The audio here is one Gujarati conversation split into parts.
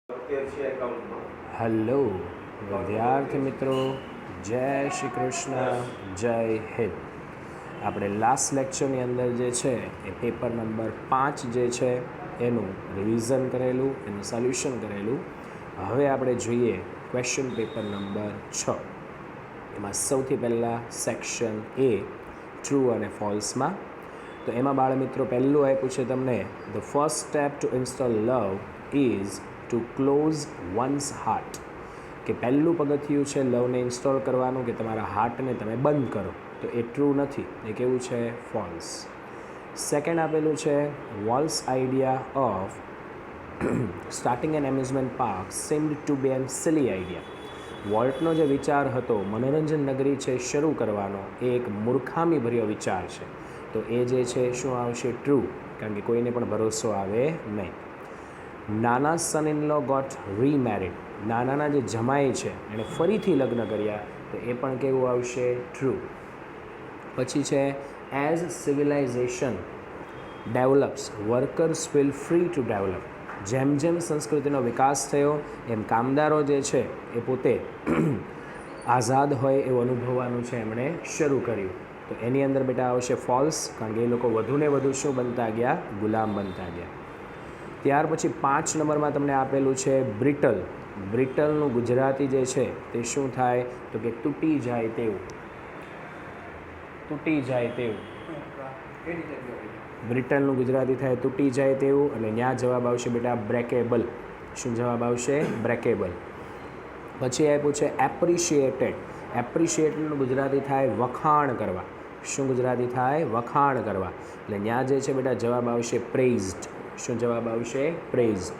હલો વિદ્યાર્થી મિત્રો, જય શ્રી કૃષ્ણ, જય હિન્દ. આપણે લાસ્ટ લેક્ચરની અંદર જે છે એ પેપર નંબર 5 જે છે એનું રિવિઝન કરેલું, એનું સોલ્યુશન કરેલું. હવે આપણે જોઈએ ક્વેશ્ચન પેપર નંબર 6. એમાં સૌથી પહેલાં સેક્શન એ ટ્રુ અને ફોલ્સમાં. તો એમાં બાળમિત્રો પહેલું આપ્યું છે તમને, the first step to install love is to close one's heart. કે પહેલું પગથિયું છે લવને ઇન્સ્ટોલ કરવાનું, કે તમારા હાર્ટને તમે બંધ કરો. તો એ ટ્રુ નથી, એ કેવું છે? ફોલ્સ. સેકન્ડ આપેલું છે, Walt's idea of starting an amusement park seemed to be an silly idea. વોલ્ટનો જે વિચાર હતો મનોરંજન નગરી છે શરૂ કરવાનો, એ એક મૂર્ખામીભર્યો વિચાર છે. તો એ જે છે શું આવશે? ટ્રુ, કારણ કે કોઈને પણ ભરોસો આવે નહીં. નાના સન ઇન લો ગોટ રીમેરિડ. નાનાના જે જમાઈ છે એણે ફરીથી લગ્ન કર્યા, તો એ પણ કેવું આવશે? ટ્રુ. પછી છે, as civilization develops workers feel free to develop. જેમ જેમ સંસ્કૃતિનો વિકાસ થયો એમ કામદારો જે છે એ પોતે આઝાદ હોય એવું અનુભવવાનું છે એમણે શરૂ કર્યું. તો એની અંદર બેટા આવશે ફોલ્સ, કારણ કે એ લોકો વધુને વધુ શું બનતા ગયા? ગુલામ બનતા ગયા. ત્યાર પછી 5 નંબરમાં તમને આપેલું છે બ્રિટલ. બ્રિટલનું ગુજરાતી જે છે તે શું થાય? તો કે તૂટી જાય તેવું. તૂટી જાય તેવું. બ્રિટલનું ગુજરાતી થાય તૂટી જાય તેવું, અને ત્યાં જવાબ આવશે બેટા બ્રેકેબલ. શું જવાબ આવશે? બ્રેકેબલ. પછી આપ્યું છે એપ્રિશિએટેડ. એપ્રિશિએટેડનું ગુજરાતી થાય વખાણ કરવા. શું ગુજરાતી થાય? વખાણ કરવા. એટલે ત્યાં જે છે બેટા જવાબ આવશે પ્રેઇઝડ. શું જવાબ આવશે? પ્રેઇઝડ.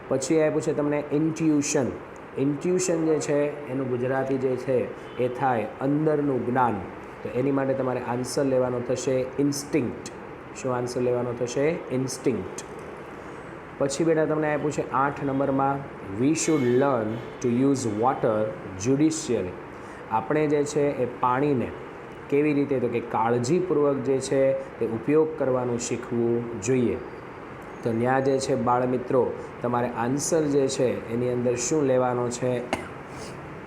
પછી આપ્યું છે તમને ઇન્ટ્યુશન. ઇન્ટ્યુશન જે છે એનું ગુજરાતી જે છે એ થાય અંદરનું જ્ઞાન. તો એની માટે તમારે આન્સર લેવાનો થશે ઇન્સ્ટિંક્ટ. શું આન્સર લેવાનો થશે? ઇન્સ્ટિંક્ટ. પછી બેટા તમને આપ્યું છે 8 નંબરમાં, we should learn to use water judicially. આપણે જે છે એ પાણીને કેવી રીતે? તો કે કાળજીપૂર્વક જે છે તે ઉપયોગ કરવાનું શીખવું જોઈએ. તો ત્યાં જે છે બાળમિત્રો તમારે આન્સર જે છે એની અંદર શું લેવાનો છે?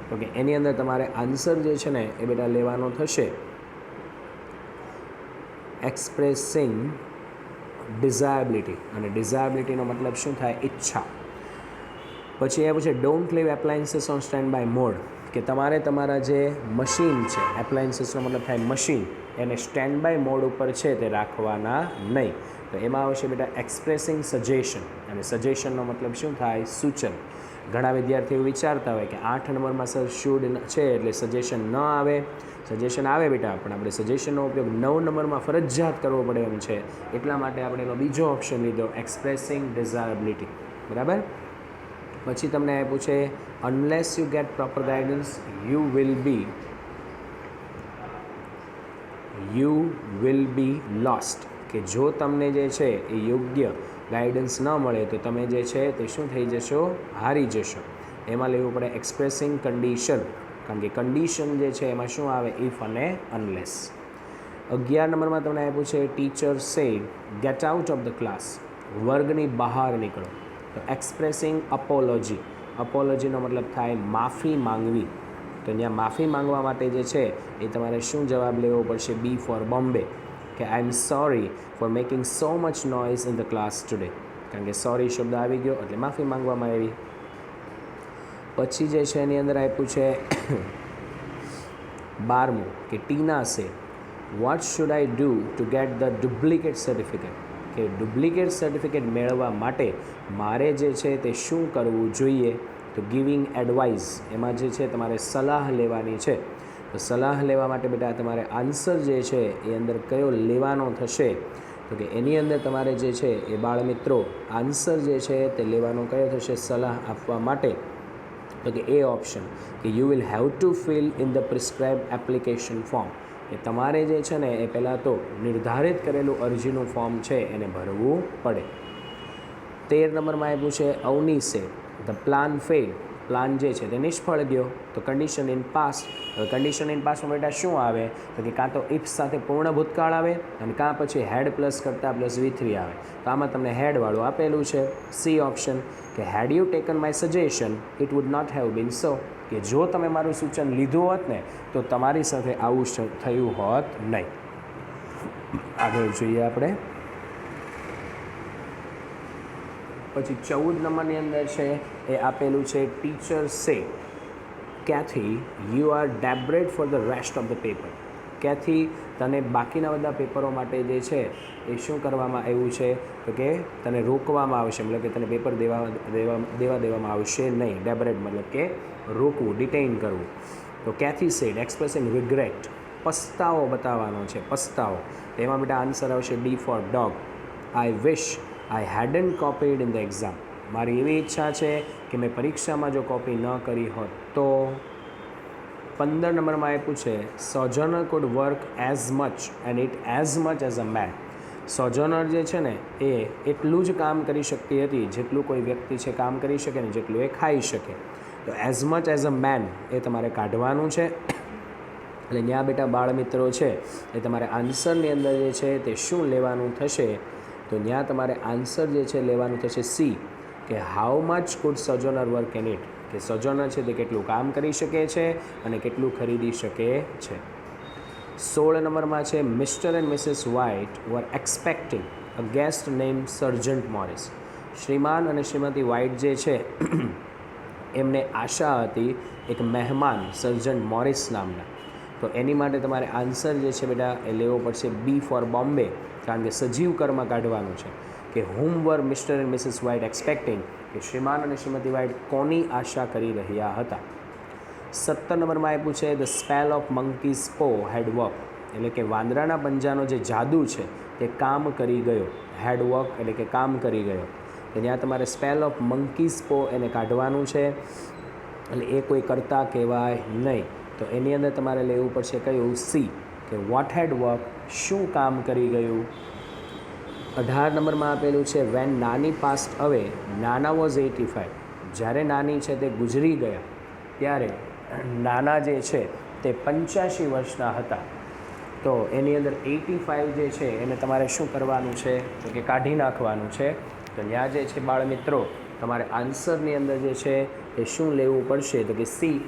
તો કે એની અંદર તમારે આન્સર જે છે ને એ બેટા લેવાનો થશે એક્સપ્રેસિંગ ડિઝાયબિલિટી. અને ડિઝાયબિલિટીનો મતલબ શું થાય? ઈચ્છા. પછી એ પૂછે don't leave appliances on standby mode. કે તમારે તમારા જે મશીન છે, એપ્લાયન્સીસનો મતલબ થાય મશીન, એને સ્ટેન્ડ બાય મોડ ઉપર છે તે રાખવાના નહીં. તો એમાં આવશે બેટા એક્સપ્રેસિંગ સજેશન. અને સજેશનનો મતલબ શું થાય? સૂચન. ઘણા વિદ્યાર્થીઓ વિચારતા હોય કે 8 નંબરમાં સર શુડ છે એટલે સજેશન ન આવે. સજેશન આવે બેટા, પણ આપણે સજેશનનો ઉપયોગ 9 નંબરમાં ફરજિયાત કરવો પડે એમ છે. એટલા માટે આપણે એનો બીજો ઓપ્શન લીધો, એક્સપ્રેસિંગ ડિઝાયબિલિટી. બરાબર. પછી તમને આપ્યું છે unless you get proper guidance you will be lost. કે જો તમને જે છે એ યોગ્ય ગાઈડન્સ ન મળે તો તમે જે છે તે શું થઈ જશો? હારી જશો. એમાં લેવું પડે એક્સપ્રેસિંગ કન્ડિશન, કારણ કે કન્ડિશન જે છે એમાં શું આવે? ઇફ અને અનલેસ. 11 નંબરમાં તમને આપ્યું છે teacher said get out of the class. વર્ગની બહાર નીકળો. તો એક્સપ્રેસિંગ અપોલોજી. અપોલોજીનો મતલબ થાય માફી માંગવી. તો અહીંયા માફી માંગવા માટે જે છે એ તમારે શું જવાબ લેવો પડશે? B for Bombay. કે I am sorry for making so much noise in the class today. કારણ કે સોરી શબ્દ આવી ગયો એટલે માફી માંગવામાં આવી. પછી જે છે એની અંદર આપ્યું છે 12મું કે Tina says what should I do to get the duplicate certificate. કે ડુપ્લિકેટ સર્ટિફિકેટ મેળવવા માટે મારે જે છે તે શું કરવું જોઈએ? તો ગિવિંગ એડવાઇસ. એમાં જે છે તમારે સલાહ લેવાની છે. તો સલાહ લેવા માટે બેટા તમારે આન્સર જે છે એ અંદર કયો લેવાનો થશે? તો કે એની અંદર તમારે જે છે એ બાળમિત્રો આન્સર જે છે તે લેવાનો કયો થશે સલાહ આપવા માટે? તો કે એ ઓપ્શન, કે you will have to fill in the prescribe application form. કે તમારે જે છે ને એ પહેલાં તો નિર્ધારિત કરેલું અરજીનું ફોર્મ છે એને ભરવું પડે. 13 નંબરમાં આપ્યું છે અવની સે ધ પ્લાન ફેલ પ્લાન જે છે તે નિષ્ફળ ગયો. તો કન્ડિશન ઇન પાસ્ટ. હવે કન્ડિશન ઇન પાસ્ટમાં બેટા શું આવે તો કે કાં તો ઇફ સાથે પૂર્ણ ભૂતકાળ આવે અને કાં પછી હેડ પ્લસ કરતાં પ્લસ V3 આવે. તો આમાં તમને હેડવાળું આપેલું છે સી ઓપ્શન કે had you taken my suggestion it would not have been so, કે જો તમે મારું સૂચન લીધું હોત ને તો તમારી સાથે આવું થયું હોત નહીં. આગળ જોઈએ આપણે. પછી 14 નંબરની અંદર છે એ આપેલું છે teacher says Kathy you are debarred for the rest of the paper. Kathy તને બાકીના બધા પેપરો માટે જે છે એ શું કરવામાં આવ્યું છે તો કે તને રોકવામાં આવશે, મતલબ કે તને પેપર દેવામાં આવશે નહીં. ડેબ્રેડ મતલબ કે રોકવું, ડિટેઇન કરવું. તો કેથી સેડ એક્સપ્રેસિંગ રિગ્રેટ, પસ્તાવો બતાવવાનો છે, પસ્તાવો. તેમાં બેટા આન્સર આવશે D for dog. I wish I hadn't copied in the exam. મારી એવી ઈચ્છા છે કે મેં પરીક્ષામાં જો કોપી ન કરી હોત તો. 15 નંબરમાં આપ્યું છે Sojourner could work as much and eat as much as a man. Sojourner જે છે ને એ એટલું જ કામ કરી શકતી હતી જેટલું કોઈ વ્યક્તિ છે કામ કરી શકે ને જેટલું એ ખાઈ શકે. તો as much as a man એ તમારે કાઢવાનું છે. એટલે ત્યાં બેટા બાળમિત્રો છે એ તમારે આન્સરની અંદર જે છે તે શું લેવાનું થશે તો ત્યાં તમારે આન્સર જે છે લેવાનું થશે સી, કે how much could Sojourner work in it, કે સોજર્નર છે તે કેટલું કામ કરી શકે છે અને કેટલું ખરીદી શકે છે. 16 નંબરમાં છે Mr and Mrs White were expecting a guest name sergeant Morris. શ્રીમાન અને શ્રીમતી વ્હાઇટ જે છે એમને આશા હતી એક મહેમાન સર્જન્ટ મોરિસ નામના. તો એની માટે તમારે આન્સર જે છે બેટા એ લેવો પડશે બી ફોર બોમ્બે, કારણ કે સજીવ કર્મ કાઢવાનું છે કે whom were Mr and Mrs White expecting, કે શ્રીમાન અને શ્રીમતી વ્હાઇટ કોની આશા કરી રહ્યા હતા. 17 નંબરમાં આપ્યું છે ધ સ્પેલ ઓફ મંકીઝ પો હેડ વર્ક, એટલે કે વાંદરાના પંજાનો જે જાદુ છે તે કામ કરી ગયો. હેડ વર્ક એટલે કે કામ કરી ગયો. તો ત્યાં તમારે સ્પેલ ઓફ મંકીઝ પો એને કાઢવાનું છે, એટલે એ કોઈ કરતા કહેવાય નહીં. તો એની અંદર તમારે લેવું પડશે કયું સી, કે વોટ હેડ વર્ક, શું કામ કરી ગયું. 18 નંબરમાં આપેલું છે વેન નાની પાસ્ટ અવે નાના વોઝ 85. જ્યારે નાની છે તે ગુજરી ગયા ત્યારે નાના જે છે તે 85 વર્ષના હતા. તો એની અંદર 85 જે છે એને તમારે શું કરવાનું છે તો કે કાઢી નાખવાનું છે. તો ત્યાં જે છે બાળમિત્રો તમારે આન્સરની અંદર જે છે એ શું લેવું પડશે તો કે સી,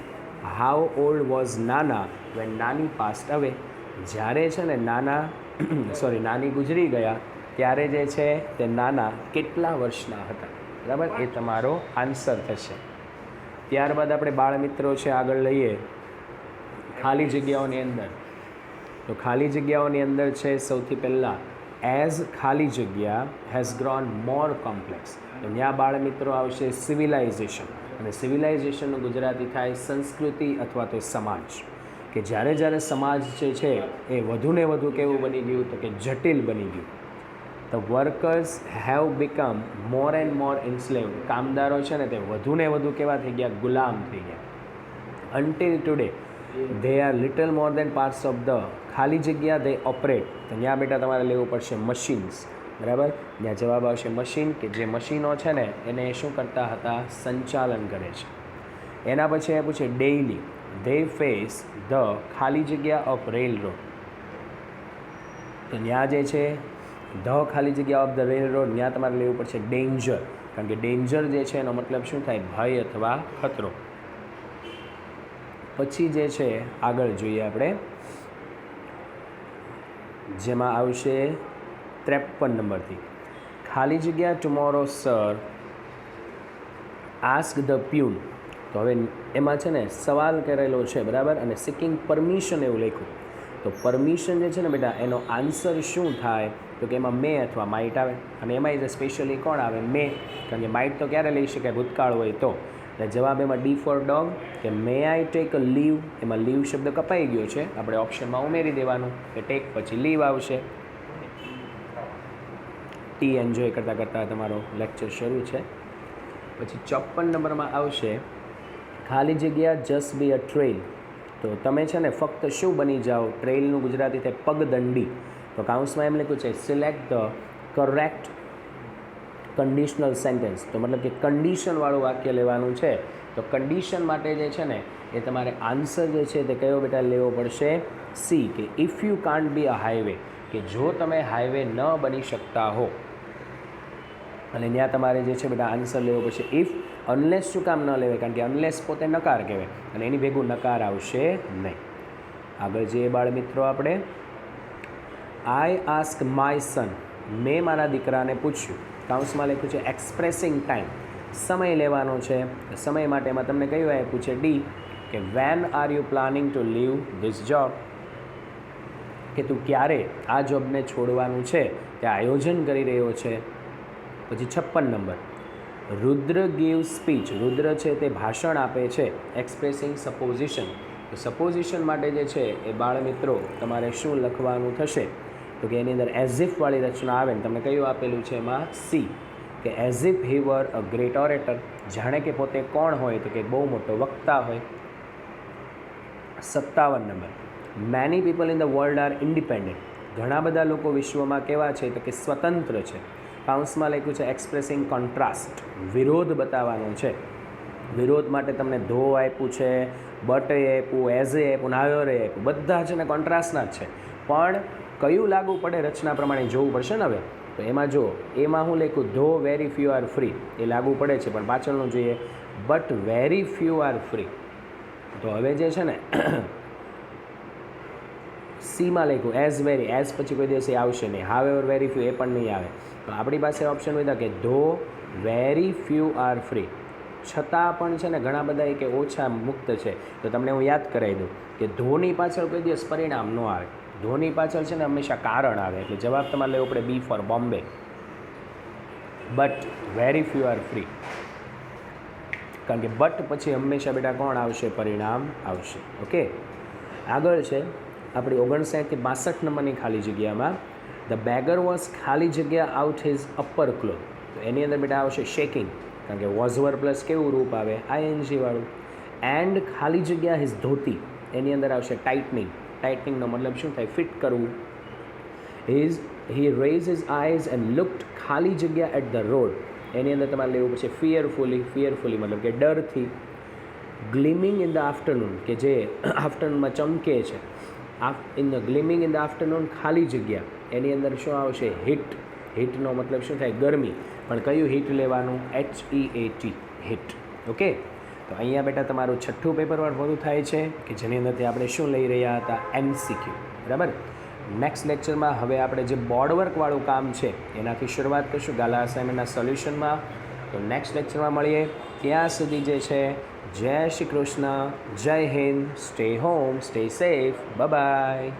હાઉ ઓલ્ડ વોઝ નાના વેન નાની પાસ્ટ અવે. જ્યારે છે ને નાની ગુજરી ગયા ત્યારે જે છે તે નાના કેટલા વર્ષના હતા. બરાબર, એ તમારો આન્સર થશે. ત્યારબાદ આપણે બાળમિત્રો છે આગળ લઈએ ખાલી જગ્યાઓની અંદર. તો ખાલી જગ્યાઓની અંદર છે સૌથી પહેલાં એઝ ખાલી જગ્યા હેઝ ગ્રોન મોર કોમ્પ્લેક્સ. તો ત્યાં બાળમિત્રો આવશે સિવિલાઇઝેશન, અને સિવિલાઇઝેશનનું ગુજરાતી થાય સંસ્કૃતિ અથવા તો સમાજ. કે જ્યારે સમાજ જે છે એ વધુને વધુ કેવું બની ગયું તો કે જટિલ બની ગયું. The workers have become more and more enslaved. કામદારો છે ને તે વધુને વધુ કેવા થઈ ગયા, ગુલામ થઈ ગયા. Until today there are little more than parts of the ખાલી જગ્યા દે ઓપરેટ. તો ત્યાં બેટા તમારે લેવું પડશે મશીન્સ. બરાબર, ત્યાં જવાબ આવશે મશીન, કે જે મશીનો છે ને એને શું કરતા હતા, સંચાલન કરે છે. એના પછી આપ્યું છે ડેઇલી દે ફેસ ધ ખાલી જગ્યા ઓફ રેલ રોડ. તો ત્યાં જે છે ધ ખાલી જગ્યા ઓફ ધ રેલ રોડ, ત્યાં તમારે લેવું પડશે ડેન્જર, કારણ કે ડેન્જર જે છે એનો મતલબ શું થાય, ભય અથવા ખતરો. પછી જે છે આગળ જોઈએ આપણે, જેમાં આવશે 53 નંબરથી ખાલી જગ્યા tomorrow sir ask the peon. તો હવે એમાં છે ને સવાલ કરેલો છે, બરાબર, અને સિકિંગ પરમિશન એવું લખ્યું. તો પરમિશન જે છે ને બેટા એનો આન્સર શું થાય તો કે એમાં મે અથવા માઇટ આવે, અને એમાં સ્પેશિયલી કોણ આવે, મે, કારણ કે માઇટ તો ક્યારે લઈ શકાય, ભૂતકાળ હોય તો. એટલે જવાબ એમાં ડી ફોર ડોગ, કે મે આઈ ટેક અ લીવ. એમાં લીવ શબ્દ કપાઈ ગયો છે, આપણે ઓપ્શનમાં ઉમેરી દેવાનું કે ટેક પછી લીવ આવશે. ટી એન્જોય કરતાં કરતાં તમારો લેક્ચર શરૂ છે. પછી 54 નંબરમાં આવશે ખાલી જગ્યા જસ્ટ બી અ ટ્રેલ. તો તમે છે ને ફક્ત શું બની જાઓ, ટ્રેલનું ગુજરાતી થાય પગદંડી. તો કાઉન્સમાં એમ લખ્યું છે select the correct conditional sentence, તો મતલબ કે કન્ડિશનવાળું વાક્ય લેવાનું છે. તો કન્ડિશન માટે જે છે ને એ તમારે આન્સર જે છે તે કયો બેટા લેવો પડશે? સી, કે if you can't B a highway, કે જો તમે હાઈવે ન બની શકતા હો, અને ત્યાં તમારે જે છે બેટા આન્સર લેવો પડશે ઇફ. અનલેસ શું કામ ન લેવાય? કારણ કે અનલેસ પોતે નકાર કહેવાય અને એની ભેગું નકાર આવશે નહીં. આગળ જે બાળ મિત્રો આપણે આઈ આસ્ક માય સન, મેં મારા દીકરાને પૂછ્યું. કાઉન્સમાં લખ્યું છે એક્સપ્રેસિંગ ટાઈમ, સમય લેવાનો છે. સમય માટે એમાં તમને કયું આપ્યું છે? ડી, કે when are you planning to leave this job, કે તું ક્યારે આ જોબને છોડવાનું છે તે આયોજન કરી રહ્યો છે. પછી 56 નંબર, રુદ્ર ગીવ સ્પીચ, રુદ્ર છે તે ભાષણ આપે છે. એક્સપ્રેસિંગ સપોઝિશન, તો સપોઝિશન માટે જે છે એ બાળ મિત્રો તમારે શું લખવાનું થશે? તો કે એની અંદર એઝ ઇફ વાળી રચના આવે ને તમને કયું આપેલું છે એમાં? સી, કે as if he were a great orator, જાણે કે પોતે કોણ હોય? તો કે બહુ મોટો વક્તા હોય. 57 number, many people in the world R independent, ઘણા બધા લોકો વિશ્વમાં કેવા છે? તો કે સ્વતંત્ર છે. કાઉન્સમાં લખ્યું છે એક્સપ્રેસિંગ કોન્ટ્રાસ્ટ, વિરોધ બતાવવાનો છે. વિરોધ માટે તમને ધો આપ્યું છે, બટ એ આપ્યું, એઝ એ આપ્યું, નાયોર એ આપ્યું, બધા છે ને કોન્ટ્રાસ્ટના જ છે. પણ કયું લાગુ પડે રચના પ્રમાણે જોવું પડશે ને હવે. તો એમાં જો એમાં હું લખ્યું ધો વેરી ફ્યુ આર ફ્રી, એ લાગુ પડે છે, પણ પાછળનું જોઈએ but very few are free. તો હવે જે છે ને સીમાં લખ્યું એઝ વેરી, એઝ પછી કોઈ દિવસ એ આવશે નહીં, હાવ એવર વેરી ફ્યુ એ પણ નહીં આવે. તો આપણી પાસે ઓપ્શન હોય કે ધો વેરી ફ્યુ આર ફ્રી, છતાં પણ છે ને ઘણા બધા કે ઓછા મુક્ત છે. તો તમને હું યાદ કરાવી દઉં કે ધોની પાછળ કોઈ દિવસ પરિણામ ન આવે, ધોની પાછળ છે ને હંમેશા કારણ આવે. એટલે જવાબ તમારે લેવો પડે B for Bombay. But very few are free, કારણ કે બટ પછી હંમેશા બેટા કોણ આવશે? પરિણામ આવશે. ઓકે, આગળ છે આપણી 59 થી 62 નંબરની ખાલી જગ્યામાં ધ બેગર વોઝ ખાલી જગ્યા આઉટ હિઝ અપર ક્લોથ. તો એની અંદર બેટા આવશે શેકિંગ, કારણ કે વોઝ વર પ્લસ કેવું રૂપ આવે? આઈએનજી વાળું. એન્ડ ખાલી જગ્યા હિઝ ધોતી, એની અંદર આવશે ટાઇટનિંગ. ટાઇટનિંગનો મતલબ શું થાય? ફિટ કરવું. હી રેઝ હિઝ આઈઝ એન્ડ લુક્ડ, ખાલી જગ્યા એટ ધ રોડ, એની અંદર તમારે લેવું પડશે ફિયરફુલી. ફિયરફુલી મતલબ કે ડરથી. ગ્લિમિંગ ઇન ધ આફ્ટરનૂન, કે જે આફ્ટરનૂનમાં ચમકે છે. In the gleaming in the afternoon ખાલી જગ્યા, એની અંદર શું આવશે? હીટ. હીટનો મતલબ શું થાય? ગરમી. પણ કયું હીટ લેવાનું? HEAT, heat. ઓકે, તો અહીંયા બેટા તમારું 6થું પેપર પૂરું થાય છે, કે જેની અંદરથી આપણે શું લઈ રહ્યા હતા? MCQ. બરાબર. નેક્સ્ટ લેક્ચરમાં હવે આપણે જે બોર્ડ વર્કવાળું કામ છે એનાથી શરૂઆત કરીશું ગાલા અસાઇનમેન્ટના સોલ્યુશનમાં. તો નેક્સ્ટ લેક્ચરમાં મળીએ. ત્યાં સુધી જે છે જય શ્રી કૃષ્ણ, જય Hind, stay home, stay safe, by.